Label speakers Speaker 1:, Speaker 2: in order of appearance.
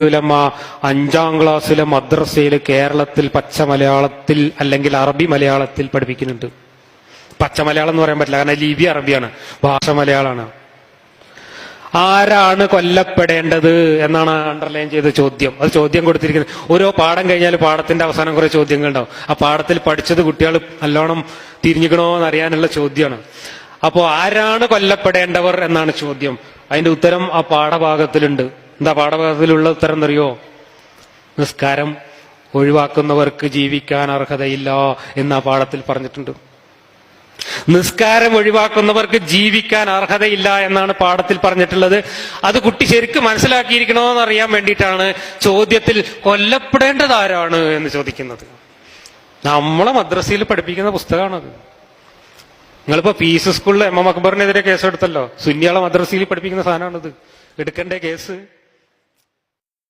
Speaker 1: ഉലമ 5ാം ക്ലാസ്സിലെ മദ്രസയിൽ കേരളത്തിൽ പച്ച മലയാളത്തിൽ അല്ലെങ്കിൽ അറബി മലയാളത്തിൽ പഠിപ്പിക്കുന്നുണ്ട്. പച്ച മലയാളം എന്ന് പറയാൻ പറ്റില്ല, കാരണം ലിപി അറബിയാണ്, ഭാഷ മലയാളമാണ്. ആരാണ് കൊല്ലപ്പെടേണ്ടത് എന്നാണ് അണ്ടർലൈൻ ചെയ്ത ചോദ്യം. അത് ചോദ്യം കൊടുത്തിരിക്കുന്നത് ഓരോ പാഠം കഴിഞ്ഞാൽ പാഠത്തിന്റെ അവസാനം കുറെ ചോദ്യങ്ങൾ ഉണ്ടാവും. ആ പാഠത്തിൽ പഠിച്ചത് കുട്ടികൾ നല്ലോണം തിരിഞ്ഞിക്കണോ എന്നറിയാനുള്ള ചോദ്യമാണ്. അപ്പോ ആരാണ് കൊല്ലപ്പെടേണ്ടവർ എന്നാണ് ചോദ്യം. അതിന്റെ ഉത്തരം ആ പാഠഭാഗത്തിലുണ്ട്. എന്താ പാഠഭാഗത്തിലുള്ള ഉത്തരം എന്നറിയോ? നിസ്കാരം ഒഴിവാക്കുന്നവർക്ക് ജീവിക്കാൻ അർഹതയില്ല എന്ന് ആ പാഠത്തിൽ പറഞ്ഞിട്ടുണ്ട്. നിസ്കാരം ഒഴിവാക്കുന്നവർക്ക് ജീവിക്കാൻ അർഹതയില്ല എന്നാണ് പാഠത്തിൽ പറഞ്ഞിട്ടുള്ളത്. അത് കുട്ടി ശരിക്കും മനസ്സിലാക്കിയിരിക്കണോന്ന് അറിയാൻ വേണ്ടിയിട്ടാണ് ചോദ്യത്തിൽ കൊല്ലപ്പെടേണ്ടത് ആരാണ് എന്ന് ചോദിക്കുന്നത്. നമ്മളെ മദ്രസയിൽ പഠിപ്പിക്കുന്ന പുസ്തകമാണത്. നിങ്ങളിപ്പോ പീസ് സ്കൂളിൽ എം എം അക്ബറിനെതിരെ കേസെടുത്തല്ലോ. സുന്നിയാളെ മദ്രസയിൽ പഠിപ്പിക്കുന്ന സാധനമാണിത്. എടുക്കണ്ടേ കേസ്?